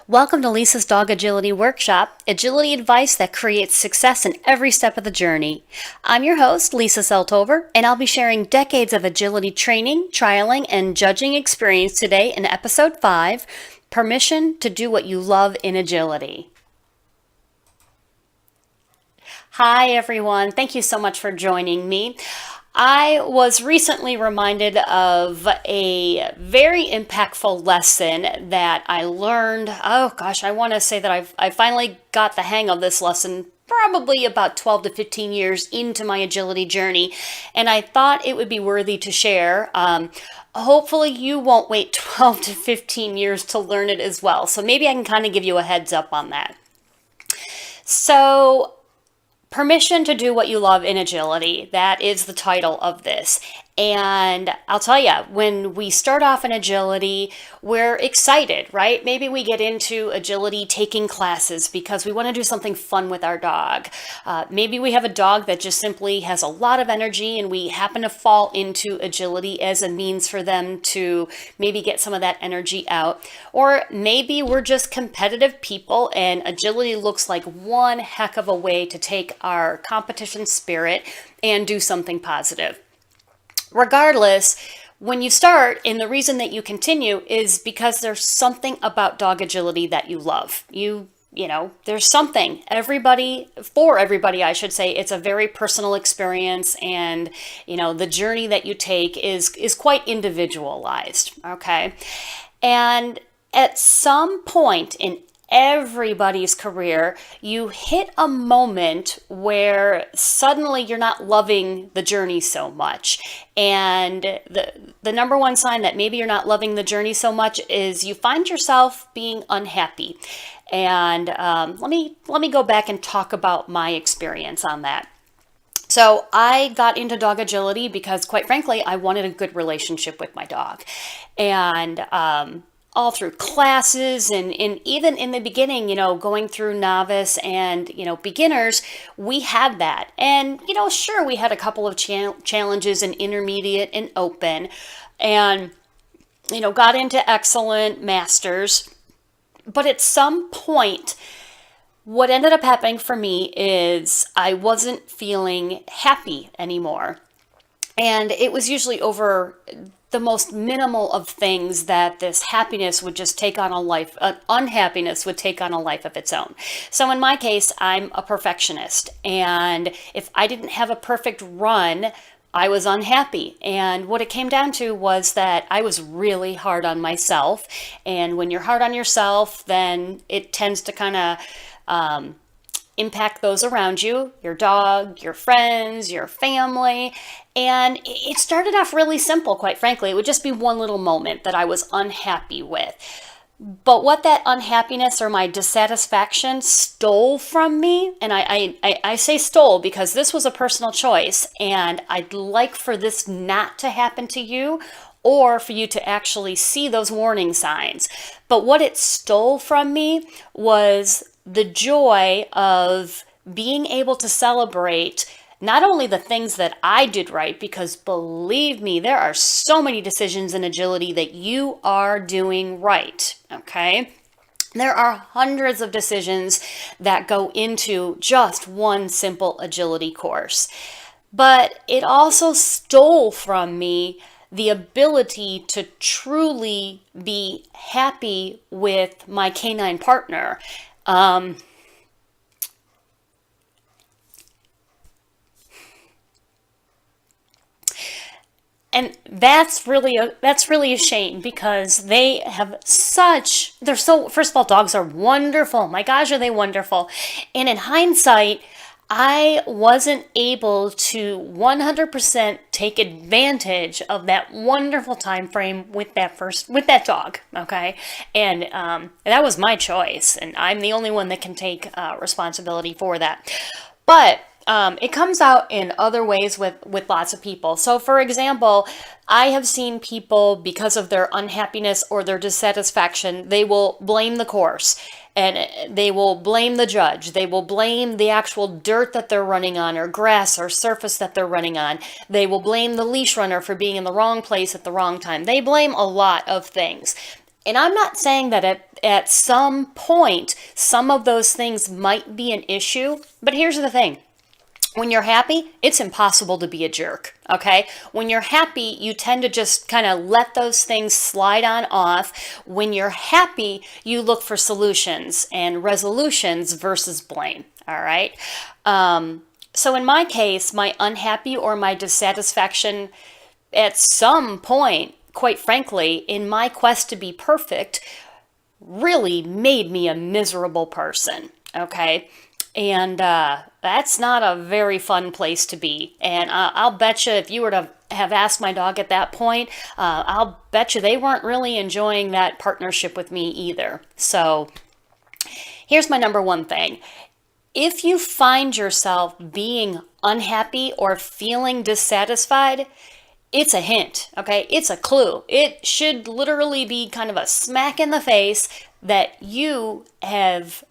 Welcome to Lisa's Dog Agility Workshop, agility advice that creates success in every step of the journey. I'm your host, Lisa Selthofer, and I'll be sharing decades of agility training, trialing, and judging experience today in episode 5, Permission to Do What You Love in Agility. Hi, everyone. Thank you so much for joining me. I was recently reminded of a very impactful lesson that I learned. Oh gosh, I want to say that I finally got the hang of this lesson probably about 12 to 15 years into my agility journey, and I thought it would be worthy to share. Hopefully you won't wait 12 to 15 years to learn it as well. So maybe I can kind of give you a heads up on that. So Permission to Do What You Love in Agility. That is the title of this. And I'll tell you, when we start off in agility, we're excited, right? Maybe we get into agility taking classes because we want to do something fun with our dog. Maybe we have a dog that just simply has a lot of energy and we happen to fall into agility as a means for them to maybe get some of that energy out. Or maybe we're just competitive people and agility looks like one heck of a way to take our competition spirit and do something positive. Regardless, when you start, and the reason that you continue is because there's something about dog agility that you love. You know, there's something. For everybody, I should say, it's a very personal experience, and the journey that you take is quite individualized. Okay, and at some point in everybody's career, you hit a moment where suddenly you're not loving the journey so much. And the number one sign that maybe you're not loving the journey so much is you find yourself being unhappy. And let me go back and talk about my experience on that. So I got into dog agility because, quite frankly, I wanted a good relationship with my dog. And all through classes and even in the beginning, going through novice and, beginners, we had that. And, sure, we had a couple of challenges in intermediate and open and, got into excellent masters. But at some point, what ended up happening for me is I wasn't feeling happy anymore. And it was usually over the most minimal of things that this happiness would just take on a life, unhappiness would take on a life of its own. So in my case, I'm a perfectionist. And if I didn't have a perfect run, I was unhappy. And what it came down to was that I was really hard on myself. And when you're hard on yourself, then it tends to kind of impact those around you, your dog, your friends, your family. And it started off really simple, quite frankly. It would just be one little moment that I was unhappy with. But what that unhappiness or my dissatisfaction stole from me, and I say stole because this was a personal choice, and I'd like for this not to happen to you, or for you to actually see those warning signs. But what it stole from me was the joy of being able to celebrate not only the things that I did right, because believe me, there are so many decisions in agility that you are doing right, okay? There are hundreds of decisions that go into just one simple agility course. But it also stole from me the ability to truly be happy with my canine partner. And that's really a shame because first of all, dogs are wonderful. My gosh, are they wonderful. And in hindsight, I wasn't able to 100% take advantage of that wonderful time frame with that dog, okay? And that was my choice, and I'm the only one that can take responsibility for that. But it comes out in other ways with lots of people. So, for example, I have seen people, because of their unhappiness or their dissatisfaction, they will blame the course and they will blame the judge. They will blame the actual dirt that they're running on or grass or surface that they're running on. They will blame the leash runner for being in the wrong place at the wrong time. They blame a lot of things. And I'm not saying that at some point, some of those things might be an issue, but here's the thing. When you're happy, it's impossible to be a jerk, okay? When you're happy, you tend to just kind of let those things slide on off. When you're happy, you look for solutions and resolutions versus blame, all right? So in my case, my unhappy or my dissatisfaction at some point, quite frankly, in my quest to be perfect, really made me a miserable person, okay? And that's not a very fun place to be. And I'll bet you if you were to have asked my dog at that point, I'll bet you they weren't really enjoying that partnership with me either. So here's my number one thing. If you find yourself being unhappy or feeling dissatisfied, it's a hint, okay? It's a clue. It should literally be kind of a smack in the face that you have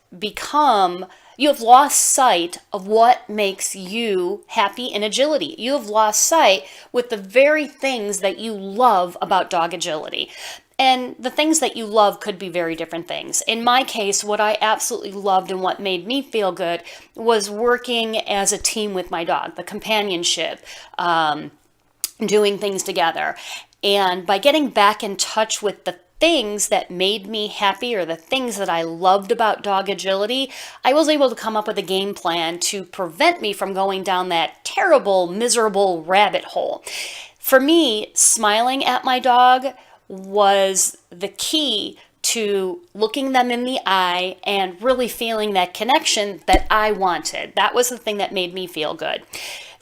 lost sight of what makes you happy in agility. You have lost sight with the very things that you love about dog agility. And the things that you love could be very different things. In my case, what I absolutely loved and what made me feel good was working as a team with my dog, the companionship, doing things together. And by getting back in touch with the things that made me happy or the things that I loved about dog agility, I was able to come up with a game plan to prevent me from going down that terrible, miserable rabbit hole. For me, smiling at my dog was the key to looking them in the eye and really feeling that connection that I wanted. That was the thing that made me feel good.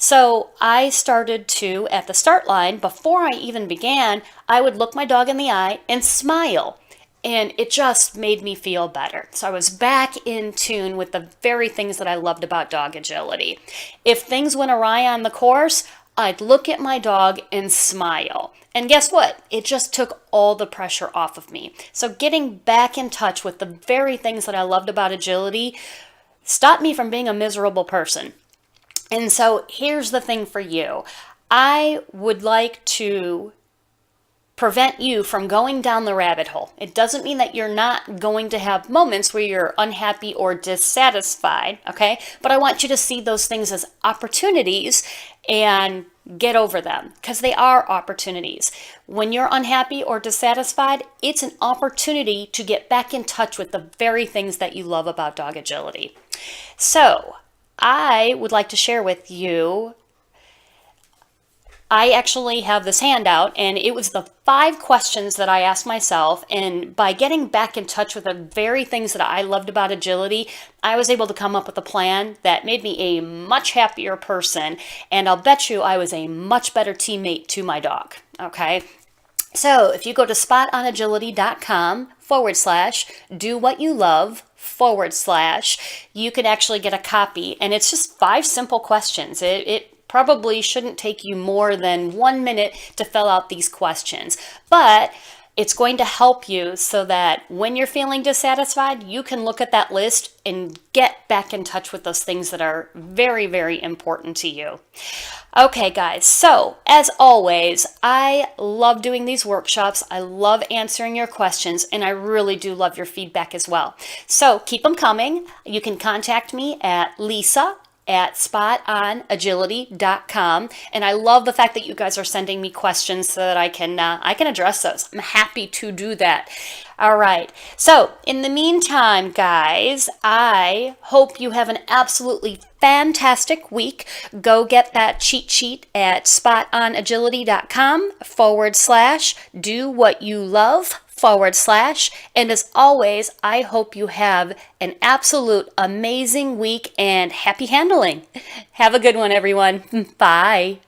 So I started to, at the start line, before I even began, I would look my dog in the eye and smile. And it just made me feel better. So I was back in tune with the very things that I loved about dog agility. If things went awry on the course, I'd look at my dog and smile. And guess what? It just took all the pressure off of me. So getting back in touch with the very things that I loved about agility stopped me from being a miserable person. And so here's the thing for you. I would like to prevent you from going down the rabbit hole. It doesn't mean that you're not going to have moments where you're unhappy or dissatisfied, okay? But I want you to see those things as opportunities and get over them because they are opportunities. When you're unhappy or dissatisfied, it's an opportunity to get back in touch with the very things that you love about dog agility. So I would like to share with you, I actually have this handout, and it was the 5 questions that I asked myself, and by getting back in touch with the very things that I loved about agility, I was able to come up with a plan that made me a much happier person, and I'll bet you I was a much better teammate to my dog, okay? So if you go to spotonagility.com/do-what-you-love/ you can actually get a copy, and it's just 5 simple questions. It probably shouldn't take you more than 1 minute to fill out these questions, but it's going to help you so that when you're feeling dissatisfied, you can look at that list and get back in touch with those things that are very, very important to you. Okay, guys, so as always, I love doing these workshops. I love answering your questions, and I really do love your feedback as well. So keep them coming. You can contact me at lisa@spotonagility.com, and I love the fact that you guys are sending me questions so that I can address those. I'm happy to do that. All right. So in the meantime, guys, I hope you have an absolutely fantastic week. Go get that cheat sheet at spotonagility.com/do-what-you-love/ and as always, I hope you have an absolute amazing week and happy handling. Have a good one, everyone. Bye.